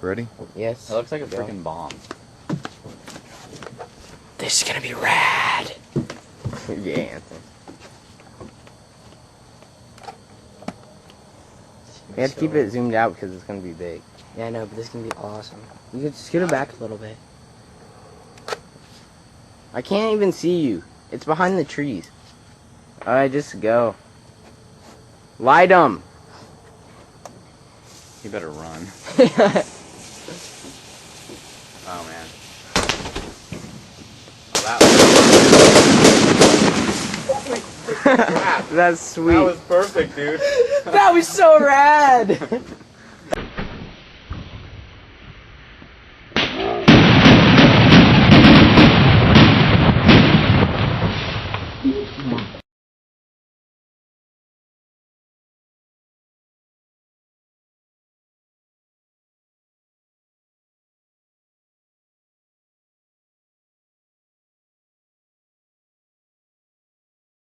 Ready? Yes. It looks like a Go. freaking bomb. This is gonna be rad. Yeah, Anthony. We have to keep it zoomed out because it's gonna be big. Yeah, I know, but this can be awesome. You could scoot it back a little bit. I can't even see you. It's behind the trees. Alright, just go. Light 'em. You better run. Oh man. That's sweet. That was perfect, dude. That was so rad!